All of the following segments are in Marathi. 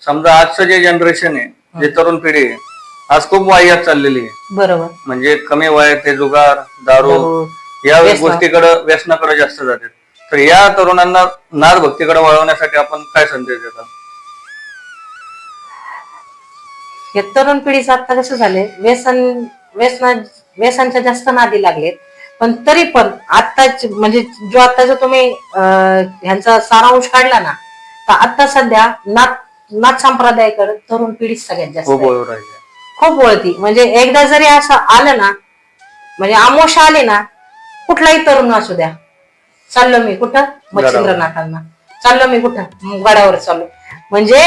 समजा आजचं जे जनरेशन आहे, जे तरुण पिढी आहे, आज खूप वाह्यात चाललेली आहे. बरोबर. म्हणजे कमी वयात ते जुगार, दारू या गोष्टीकडे, व्यसनाकडे जास्त जातात. तर या तरुणांना नाद भक्तीकडे वळवण्यासाठी आपण काय संदेश देता? हे तरुण पिढीचं आता कसं झालंय, व्यसनाच्या जास्त नादी लागलेत. पण तरी पण आत्ताच म्हणजे जो आता जर तुम्ही ह्यांचा सारांश काढला ना, तर आता सध्या नाथ संप्रदायाकडे तरुण पिढी सगळ्यात जास्त खूप वळती. म्हणजे एकदा जरी असं आलं ना, म्हणजे आमोशा आले ना, कुठलाही तरुण असू द्या, चाललो मी कुठं मच्छिंद्रनाथांना, चाललो मी कुठं गडावर चाललो, म्हणजे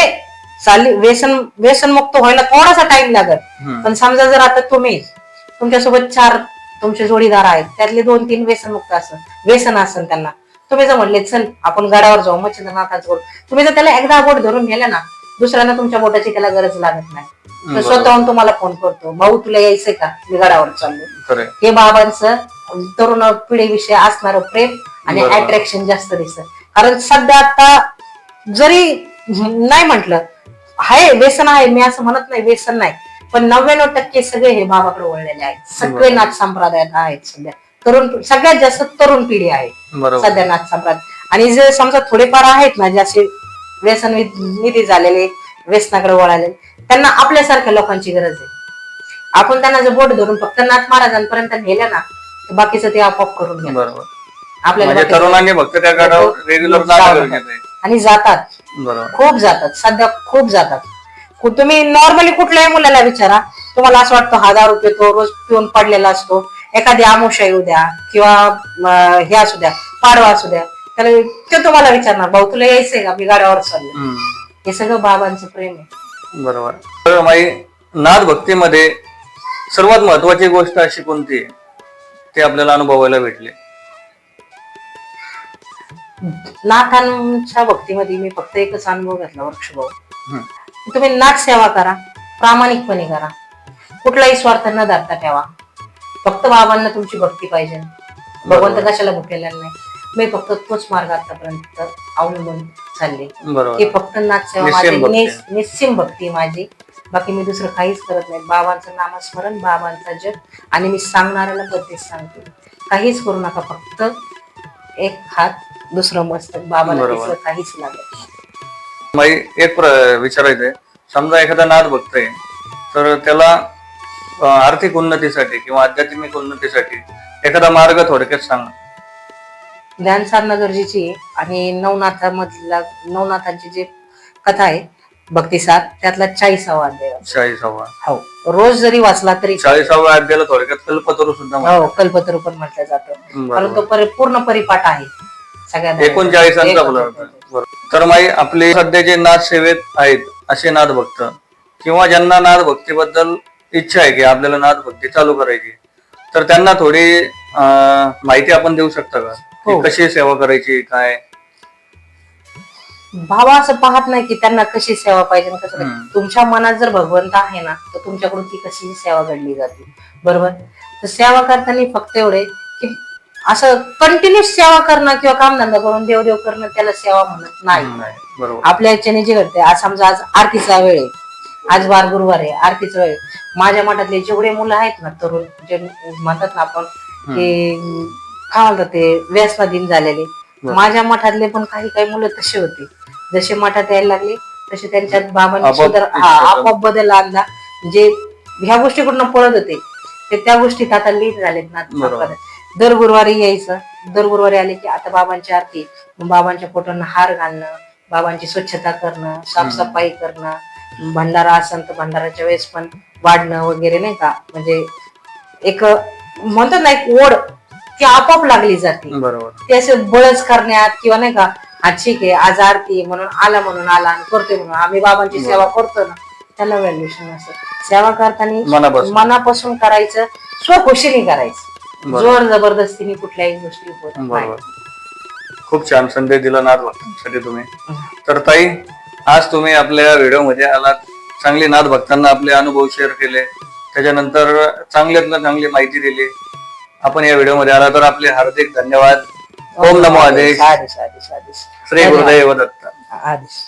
व्यसन मुक्त व्हायला थोडासा टाइम लागत. पण समजा जर आता तुम्ही तुमच्यासोबत 4 तुमचे जोडीदार आहेत, त्यातले 2-3 व्यसन असेल त्यांना, तुम्ही जर म्हणले चल आपण गडावर जाऊ मच्छिंद्रनाथाचं बोट, तुम्ही जर त्याला एकदा बोट धरून गेला ना, दुसऱ्यांना तुमच्या बोटाची त्याला गरज लागत नाही. तर स्वतःहून तुम्हाला फोन करतो, भाऊ तुला यायचंय का, मी गडावर चाललो. हे बाबांचं तरुण पिढीविषयी असणारं प्रेम आणि अट्रॅक्शन जास्त दिसत. कारण सध्या आता जरी नाही म्हटलं आहे व्यसन आहे, मी असं म्हणत नाही व्यसन नाही, पण 99% सगळे हे बाबाकडे वळलेले आहेत. सगळे नाथ संप्रदायात आहेत सध्या. सगळ्यात जास्त तरुण पिढी आहे सध्या नाथ संप्रदाय. आणि जे समजा थोडेफार आहेत ना, जे असे व्यसन निधी झालेले, व्यसनाकडे वळाले, त्यांना आपल्यासारख्या लोकांची गरज आहे. आपण त्यांना जर बोट धरून फक्त नाथ महाराजांपर्यंत नेलं ना, तर बाकीचं ते आपोआप करून घ्या. आपल्याला तरुणांनी फक्त त्या गडावर रेग्युलर आणि जातात, खूप जातात, सध्या खूप जातात. तुम्ही नॉर्मली कुठल्याही मुलाला विचारा, तुम्हाला असं वाटतं 1000 रुपये तो रोज पिऊन पडलेला असतो, एखादी आमुषा येऊ द्या किंवा हे असू द्या, पाडवा असू द्या, तर ते तुम्हाला विचारणार भाऊ तुला यायचंय का, मी गाड्यावर चाललो. हे सगळं बाबांचं प्रेम आहे. बरोबर. तर माई नाद भक्तीमध्ये सर्वात महत्वाची गोष्ट अशी कोणती आहे, ते आपल्याला अनुभवायला भेटले? नाथांच्या भक्तीमध्ये मी फक्त एकच अनुभव घेतला वृक्षभाऊ, तुम्ही नाथ सेवा करा, प्रामाणिकपणे करा, कुठलाही स्वार्थ न धरता ठेवा. फक्त बाबांना तुमची भक्ती पाहिजे, भगवंत कशाला भुकेला नाही. मी फक्त तोच मार्ग आतापर्यंत अवलंबून चालले की फक्त नाथ सेवा माझी निस्सीम भक्ती माझी. बाकी मी दुसरं काहीच करत नाही. बाबांचं नामस्मरण, बाबांचा जप, आणि मी सांगणाऱ्याला बद्दल सांगते, काहीच करू नका, फक्त एक हात दुसरं मस्तक, बाबाला काहीच लागत नाही. एक विचारायचंय, समजा एखादा नाद भक्त आहे, तर त्याला आर्थिक उन्नतीसाठी किंवा आध्यात्मिक उन्नतीसाठी एखादा मार्ग थोडक्यात सांगा. ध्यान साधणं गरजेची आहे. आणि नवनाथांची जी कथा आहे भक्तिसार, त्यातला 40वा अध्याय. 40वा? हो, रोज जरी वाचला तरी. 40व्या अध्यायाला थोडक्यात कल्पतरू सुद्धा, हो कल्पतरू पण म्हटलं जातं, कारण तो पूर्ण परिपाठ आहे सगळ्या 39. तर माई आपले सध्या जे नाद सेवेत आहेत असे नाद भक्त, किंवा ज्यांना नाद भक्तीबद्दल इच्छा आहे की आपल्याला नाद भक्ती चालू करायची, तर त्यांना थोडी माहिती आपण देऊ शकता का, कशी सेवा करायची, काय? बाबा असं पाहत नाही की त्यांना कशी सेवा पाहिजे, कसं. तुमच्या मनात जर भगवंत आहे ना, तर तुमच्याकडून ती कशी सेवा घडली जाते. बरोबर. तर सेवा करताना फक्त एवढे की असं कंटिन्युअस सेवा करणं किंवा कामधंदा करून देवदेव करणं त्याला सेवा म्हणत नाही. आपल्या याच्याने जे घडते, आज समजा आज आरतीचा वेळ आहे, आज वार गुरुवार आहे, आरतीचा वेळ, माझ्या मठातले जेवढे मुलं आहेत ना, तरुण जे म्हणतात ना आपण की काय म्हणतात ते व्यसनाधीन झालेले, माझ्या मठातले पण काही मुलं तसे होते. जसे मठात यायला लागले तसे त्यांच्यात बाबांनी आपोआप बदल आणला. जे ह्या गोष्टीकडून पळत होते ते त्या गोष्टीत आता लीन झालेत ना. दर गुरुवारी यायचं, दर गुरुवारी आले की आता बाबांची आरती, बाबांच्या फोटोंना हार घालणं, बाबांची स्वच्छता करणं, साफसफाई करणं, भंडारा असेल तर भंडाराच्या वेळेस पण वाढणं वगैरे, नाही का. म्हणजे एक म्हणतात ना, एक ओढ ती आपोआप लागली जाते. ते असे बळच करण्यात किंवा नाही का, हा ठीक आहे आज आरती म्हणून आला आणि करतोय म्हणून आम्ही बाबांची सेवा करतो ना, त्याला व्हॅल्युएशन असं. सेवा करताना मनापासून करायचं, स्वखुशीने करायचं, जोर जबरदस्तीने कुठल्याही गोष्टी होत नाही. खूप छान संदेश दिला नाद भक्तांसाठी तुम्ही. तर ताई, आज तुम्ही आपल्या व्हिडिओ मध्ये आलात, चांगली नाद भक्तांना आपले अनुभव शेअर केले, त्याच्यानंतर चांगल्यातनं चांगली माहिती दिली. आपण या व्हिडिओ मध्ये आला तर आपले हार्दिक धन्यवाद. ओम नमो आदेश. श्री गुरुदेव दत्त. आदेश.